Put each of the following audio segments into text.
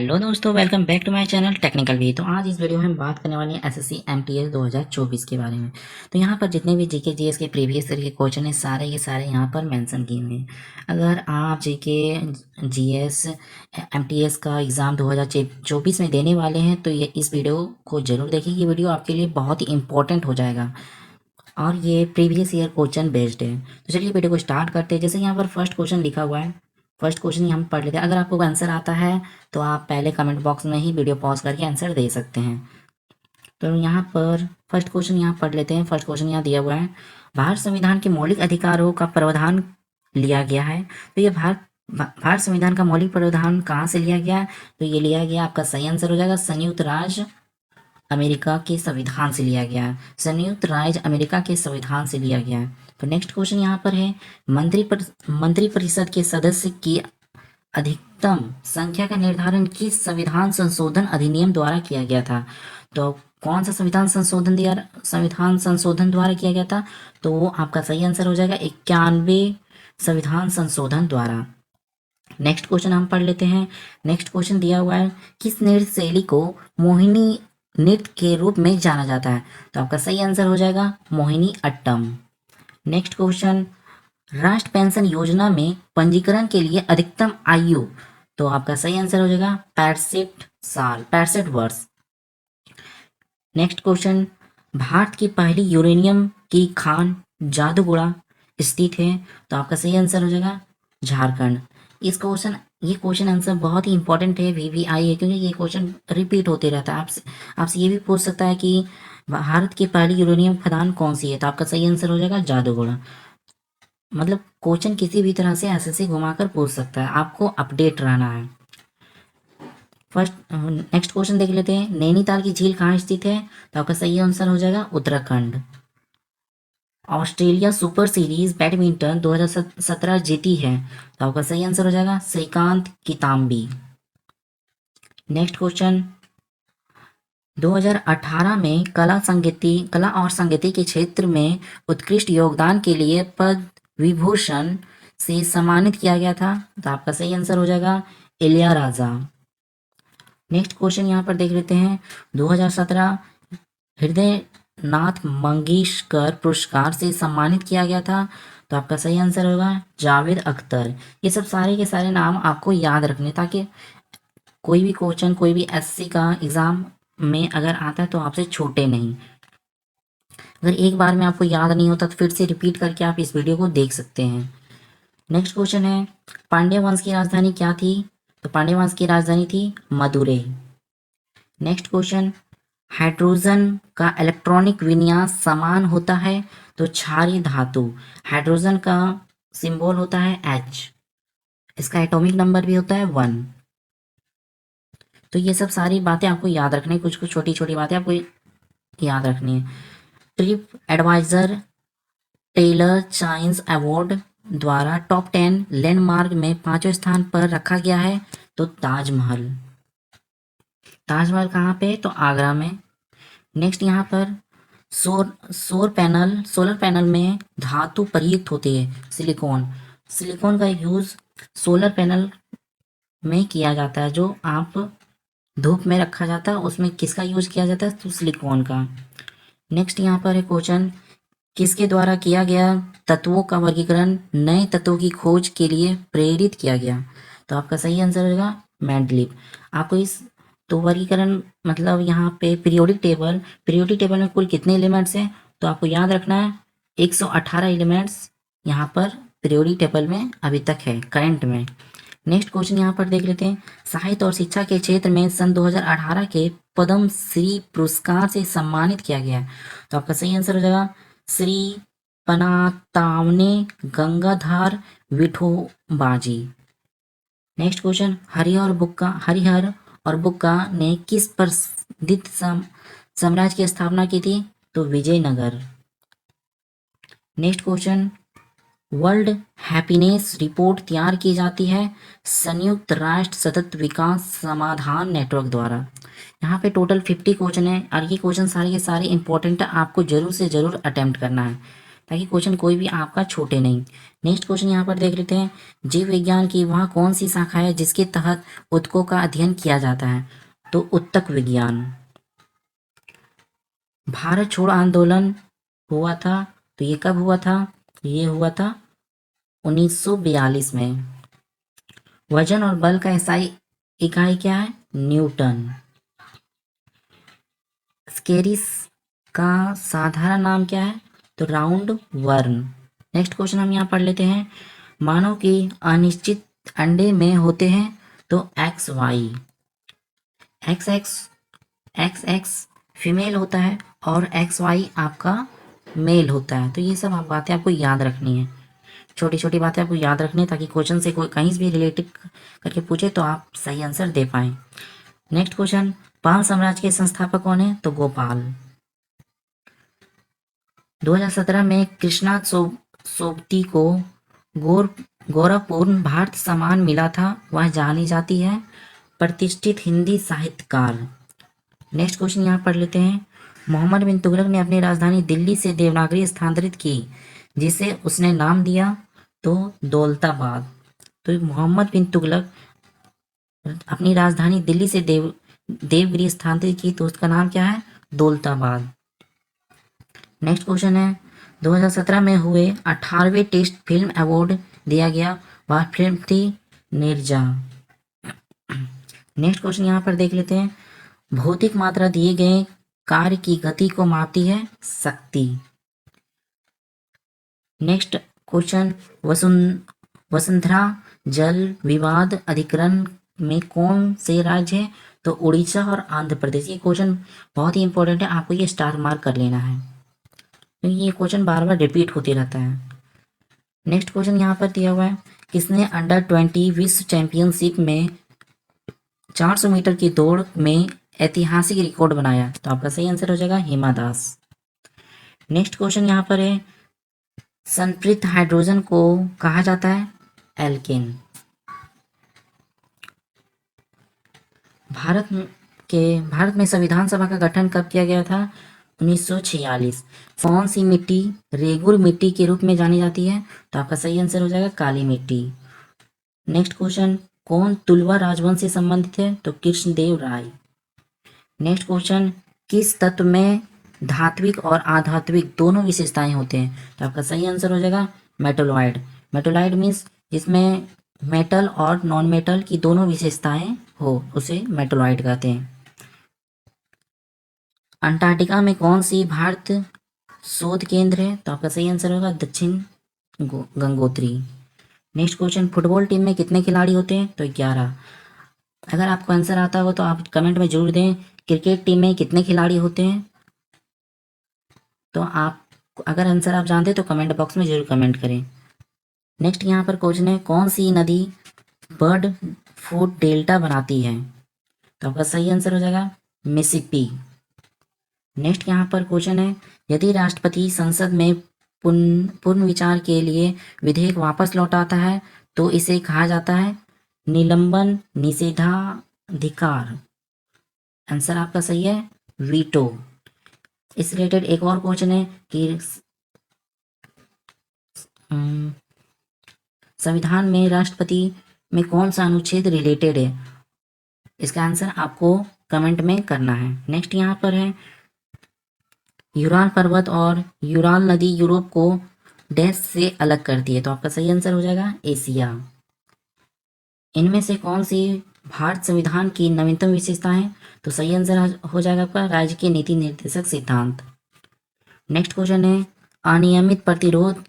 Hello दोस्तों, welcome back to my channel technical V. तो आज इस वीडियो में हम बात करने वाले हैं एसएससी एमटीएस 2024 के बारे में। तो यहाँ पर जितने भी जीके जीएस के प्रीवियस ईयर के क्वेश्चन हैं सारे के सारे यहाँ पर मेंशन किए हुए हैं। अगर आप जीके जीएस एमटीएस का एग्ज़ाम 2024 में देने वाले हैं तो ये इस वीडियो को ज़रूर देखिए। ये वीडियो आपके लिए बहुत ही इंपॉर्टेंट हो जाएगा और ये प्रीवियस ईयर क्वेश्चन बेस्ड है। तो चलिए वीडियो को स्टार्ट करते हैं। जैसे यहाँ पर फर्स्ट क्वेश्चन लिखा हुआ है, फर्स्ट क्वेश्चन हम पढ़ लेते हैं। अगर आपको आंसर आता है तो आप पहले कमेंट बॉक्स में ही वीडियो पॉज करके आंसर दे सकते हैं। तो यहाँ पर फर्स्ट क्वेश्चन यहाँ पढ़ लेते हैं। फर्स्ट क्वेश्चन यहाँ दिया हुआ है, भारत संविधान के मौलिक अधिकारों का प्रावधान लिया गया है। तो ये भारत संविधान का मौलिक प्रावधान कहाँ से लिया गया? तो ये लिया गया, आपका सही आंसर हो जाएगा, संयुक्त राज्य अमेरिका के संविधान से लिया गया है। संयुक्त राज्य अमेरिका के संविधान से लिया गया है। तो नेक्स्ट क्वेश्चन यहाँ पर है, मंत्रिपरिषद के सदस्य की अधिकतम संख्या का निर्धारण किस संविधान संशोधन अधिनियम द्वारा किया गया था? तो कौन सा संविधान संशोधन द्वारा किया गया था? तो वो आपका सही आंसर हो जाएगा 91 संविधान संशोधन द्वारा। नेक्स्ट क्वेश्चन हम पढ़ लेते हैं। नेक्स्ट क्वेश्चन दिया हुआ है, किस नृत्य शैली को मोहिनी नृत्य के रूप में जाना जाता है? तो आपका सही आंसर हो जाएगा मोहिनी अट्टम। नेक्स्ट क्वेश्चन, राष्ट्र पेंशन योजना में पंजीकरण के लिए अधिकतम आयु? तो आपका सही आंसर हो जाएगा 65 वर्ष। नेक्स्ट क्वेश्चन, भारत की पहली यूरेनियम की खान जादूगोड़ा स्थित है? तो आपका सही आंसर हो जाएगा झारखंड। ये क्वेश्चन आंसर बहुत ही इंपॉर्टेंट है, वीवीआई है, क्योंकि ये क्वेश्चन रिपीट होते रहता है। आपसे ये भी पूछ सकता है कि भारत की पहली यूरेनियम खदान कौन सी है? तो आपका सही आंसर हो जाएगा जादूगोड़ा। मतलब क्वेश्चन किसी भी तरह से ऐसे घुमाकर पूछ सकता है, आपको अपडेट रहना है। नेक्स्ट क्वेश्चन देख लेते हैं, नैनीताल की झील कहाँ स्थित है? तो आपका सही आंसर हो जाएगा Uttarakhand. Australia super series badminton 2017 जीती है? तो आपका सही आंसर हो जाएगा श्रीकांत किताम्बी। नेक्स्ट क्वेश्चन, 2018 में कला और संगीति के क्षेत्र में उत्कृष्ट योगदान के लिए पद्म विभूषण से सम्मानित किया गया था? तो आपका सही आंसर हो जाएगा इलियाराजा। नेक्स्ट क्वेश्चन यहाँ पर देख लेते हैं, 2017 हृदय नाथ मंगेशकर पुरस्कार से सम्मानित किया गया था? तो आपका सही आंसर होगा जावेद अख्तर। ये सब सारे के सारे नाम आपको याद रखने, ताकि कोई भी क्वेश्चन कोई भी एससी का एग्जाम में अगर आता है तो आपसे छूटे नहीं। अगर एक बार में आपको याद नहीं होता तो फिर से रिपीट करके आप इस वीडियो को देख सकते हैं। नेक्स्ट क्वेश्चन है, पांड्य वंश की राजधानी क्या थी? तो पांड्य वंश की राजधानी थी मदुरै। नेक्स्ट क्वेश्चन, हाइड्रोजन का इलेक्ट्रॉनिक विन्यास समान होता है? तो क्षारीय धातु, हाइड्रोजन का सिंबल होता है H, इसका एटॉमिक नंबर भी होता है 1। तो ये सब सारी बातें आपको याद रखनी है, कुछ कुछ छोटी छोटी बातें आपको याद रखनी है। ट्रिप एडवाइजर टेलर चाइन्स अवार्ड द्वारा टॉप 10 लैंडमार्क में 5वें स्थान पर रखा गया है? तो ताजमहल। ताजमहल कहाँ पे? तो आगरा में। नेक्स्ट यहाँ पर सोलर पैनल में धातु प्रयुक्त होती है सिलिकॉन का यूज सोलर पैनल में किया जाता है। जो आप धूप में रखा जाता है उसमें किसका यूज किया जाता है? तो सिलिकॉन का। नेक्स्ट यहाँ पर है क्वेश्चन, किसके द्वारा किया गया तत्वों का वर्गीकरण नए तत्वों की खोज के लिए प्रेरित किया गया? तो आपका सही आंसर होगा मेंडलीव। आपको इस तो वर्गीकरण मतलब यहाँ पे पीरियोडिक टेबल में कुल कितने एलिमेंट्स हैं? तो आपको याद रखना है 118 एलिमेंट्स यहाँ पर पीरियोडिक टेबल में अभी तक है करंट में। नेक्स्ट क्वेश्चन यहाँ पर देख लेते हैं, साहित्य और शिक्षा के क्षेत्र में सन 2018 के पद्म श्री पुरस्कार से सम्मानित किया गया है? तो आपका सही आंसर हो जाएगा श्री पनातावने गंगाधर विठोबाजी। नेक्स्ट क्वेश्चन, हरिहर और बुक्का ने किस प्रसिद्ध साम्राज्य की स्थापना की थी? तो Vijayanagara. Next question, world happiness report तैयार की जाती है संयुक्त राष्ट्र सतत विकास समाधान नेटवर्क द्वारा। यहाँ पे टोटल 50 क्वेश्चन है और ये क्वेश्चन सारे के सारे इंपॉर्टेंट है, आपको जरूर से जरूर अटेम्प्ट करना है ताकि क्वेश्चन कोई भी आपका छूटे नहीं। नेक्स्ट क्वेश्चन यहाँ पर देख लेते हैं, जीव विज्ञान की वह कौन सी शाखा है जिसके तहत ऊतकों का अध्ययन किया जाता है? तो ऊतक विज्ञान। भारत छोड़ो आंदोलन हुआ था, तो ये कब हुआ था? ये हुआ था 1942 में। वजन और बल का एसआई इकाई क्या है? न्यूटन। स्केरिस का साधारण नाम क्या है? तो राउंड वर्म। नेक्स्ट क्वेश्चन हम यहाँ पढ़ लेते हैं, मानव की अनिश्चित अंडे में होते हैं तो X Y. X X X X female होता है और एक्स वाई आपका मेल होता है। तो ये सब आप बातें आपको याद रखनी है, छोटी छोटी बातें आपको याद रखनी है, ताकि क्वेश्चन से कोई कहीं भी रिलेटेड करके पूछे तो आप सही आंसर दे पाएं। नेक्स्ट क्वेश्चन, पाल साम्राज्य के संस्थापक कौन है? तो गोपाल। 2017 में कृष्णा सोबती को गौरवपूर्ण भारत सम्मान मिला था, वह जानी जाती है प्रतिष्ठित हिंदी साहित्यकार। नेक्स्ट क्वेश्चन यहाँ पढ़ लेते हैं, मोहम्मद बिन तुगलक ने अपनी राजधानी दिल्ली से देवनागरी स्थानांतरित की, जिसे उसने नाम दिया तो दौलताबाद। तो मोहम्मद बिन तुगलक अपनी राजधानी दिल्ली से देवगिरी स्थानांतरित की, तो उसका नाम क्या है? दौलताबाद। नेक्स्ट क्वेश्चन है, 2017 में हुए 18वें टेस्ट फिल्म अवार्ड दिया गया, वह फिल्म थी नीरजा। नेक्स्ट क्वेश्चन यहाँ पर देख लेते हैं, भौतिक मात्रा दिए गए कार्य की गति को मापती है शक्ति। नेक्स्ट क्वेश्चन, वसुंधरा जल विवाद अधिकरण में कौन से राज्य है? तो उड़ीसा और आंध्र प्रदेश। ये क्वेश्चन बहुत ही इंपॉर्टेंट है, आपको ये स्टार मार्क कर लेना है, क्योंकि ये क्वेश्चन बार बार रिपीट होते रहता है। नेक्स्ट क्वेश्चन यहाँ पर दिया हुआ है, किसने अंडर 20 विश्व चैंपियनशिप में 400 मीटर की दौड़ में ऐतिहासिक रिकॉर्ड बनाया? तो आपका सही आंसर हो जाएगा हिमा दास। नेक्स्ट क्वेश्चन यहाँ पर है, संतृप्त हाइड्रोजन को कहा जाता है एल्केन। भारत में संविधान सभा का गठन कब किया गया था? 1946। कौन सी मिट्टी रेगुर मिट्टी के रूप में जानी जाती है? तो आपका सही आंसर हो जाएगा काली मिट्टी। नेक्स्ट क्वेश्चन, कौन तुलवा राजवंश से संबंधित है? तो कृष्णदेव राय। नेक्स्ट क्वेश्चन, किस तत्व में धात्विक और आधात्विक दोनों विशेषताएं होते हैं? तो आपका सही आंसर हो जाएगा मेटोलॉइड। मेटोलॉइड मीन्स जिसमें मेटल और नॉन मेटल की दोनों विशेषताएं हो, उसे मेटोलॉइड कहते हैं। अंटार्कटिका में कौन सी भारत शोध केंद्र है? तो आपका सही आंसर होगा दक्षिण Gangotri. Next question, football team में कितने खिलाड़ी होते हैं? तो 11। अगर आपको आंसर आता हो तो आप कमेंट में जरूर दें, क्रिकेट टीम में कितने खिलाड़ी होते हैं? तो आप अगर आंसर आप जानते तो कमेंट बॉक्स में जरूर कमेंट करें। नेक्स्ट यहाँ पर क्वेश्चन है, कौन सी नदी बर्ड फूड डेल्टा बनाती है? तो आपका सही आंसर हो जाएगा मिसिसिपी। नेक्स्ट यहाँ पर क्वेश्चन है, यदि राष्ट्रपति संसद में पुनः विचार के लिए विधेयक वापस लौटाता है तो इसे कहा जाता है निलंबन निषेधाधिकार। आंसर आपका सही है वीटो। इस रिलेटेड एक और क्वेश्चन है कि संविधान में राष्ट्रपति में कौन सा अनुच्छेद रिलेटेड है? इसका आंसर आपको कमेंट में करना है। नेक्स्ट यहाँ पर है, यूराल पर्वत और यूराल नदी यूरोप को डैश से अलग करती है? तो आपका सही आंसर हो जाएगा एशिया। इनमें से कौन सी भारत संविधान की नवीनतम विशेषता है? तो सही आंसर हो जाएगा आपका राज्य के नीति निर्देशक सिद्धांत। नेक्स्ट क्वेश्चन है, अनियमित प्रतिरोध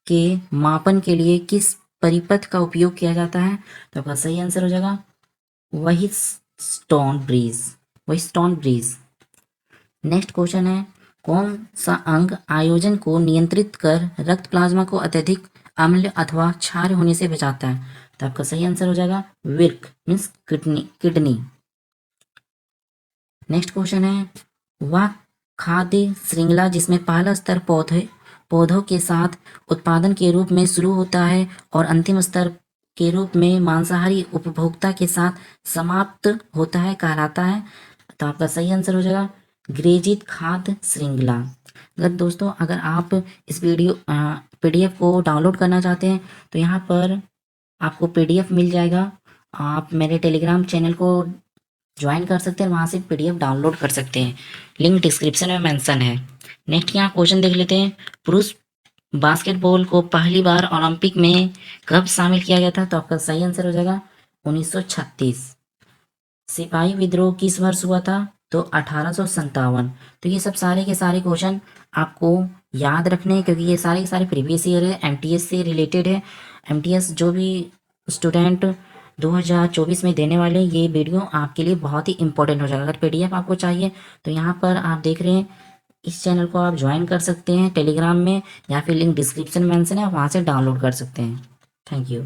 के मापन के लिए किस परिपथ का उपयोग किया जाता है? तो आपका सही आंसर हो जाएगा व्हीटस्टोन ब्रिज। नेक्स्ट क्वेश्चन है, कौन सा अंग आयोजन को नियंत्रित कर रक्त प्लाज्मा को अत्यधिक अम्ल अथवा क्षार होने से बचाता है? तो आपका सही आंसर हो जाएगा Virk means kidney. Next question है, वह खाद्य श्रृंखला जिसमें पहला स्तर पौधों के साथ उत्पादन के रूप में शुरू होता है और अंतिम स्तर के रूप में मांसाहारी उपभोक्ता के साथ समाप्त होता है कहलाता है? तो आपका सही आंसर हो जाएगा ग्रेजित खाद्य श्रृंखला। अगर आप इस वीडियो PDF को डाउनलोड करना चाहते हैं तो यहाँ पर आपको PDF मिल जाएगा। आप मेरे टेलीग्राम चैनल को ज्वाइन कर सकते हैं, वहाँ से PDF डाउनलोड कर सकते हैं, लिंक डिस्क्रिप्शन में मेंशन है। नेक्स्ट यहाँ क्वेश्चन देख लेते हैं। पुरुष बास्केटबॉल को पहली बार ओलंपिक में कब शामिल किया गया था? तो आपका सही आंसर हो जाएगा 1936। सिपाही विद्रोह किस वर्ष हुआ था? तो 1857। तो ये सब सारे के सारे क्वेश्चन आपको याद रखने हैं, क्योंकि ये सारे के सारे प्रीवियस ईयर है, MTS से रिलेटेड है। MTS जो भी स्टूडेंट 2024 में देने वाले, ये वीडियो आपके लिए बहुत ही इंपॉर्टेंट हो जाएगा। अगर PDF आपको चाहिए तो यहाँ पर आप देख रहे हैं, इस चैनल को आप ज्वाइन कर सकते हैं टेलीग्राम में, या फिर लिंक डिस्क्रिप्शन में मेंशन है, वहाँ से डाउनलोड कर सकते हैं। Thank you.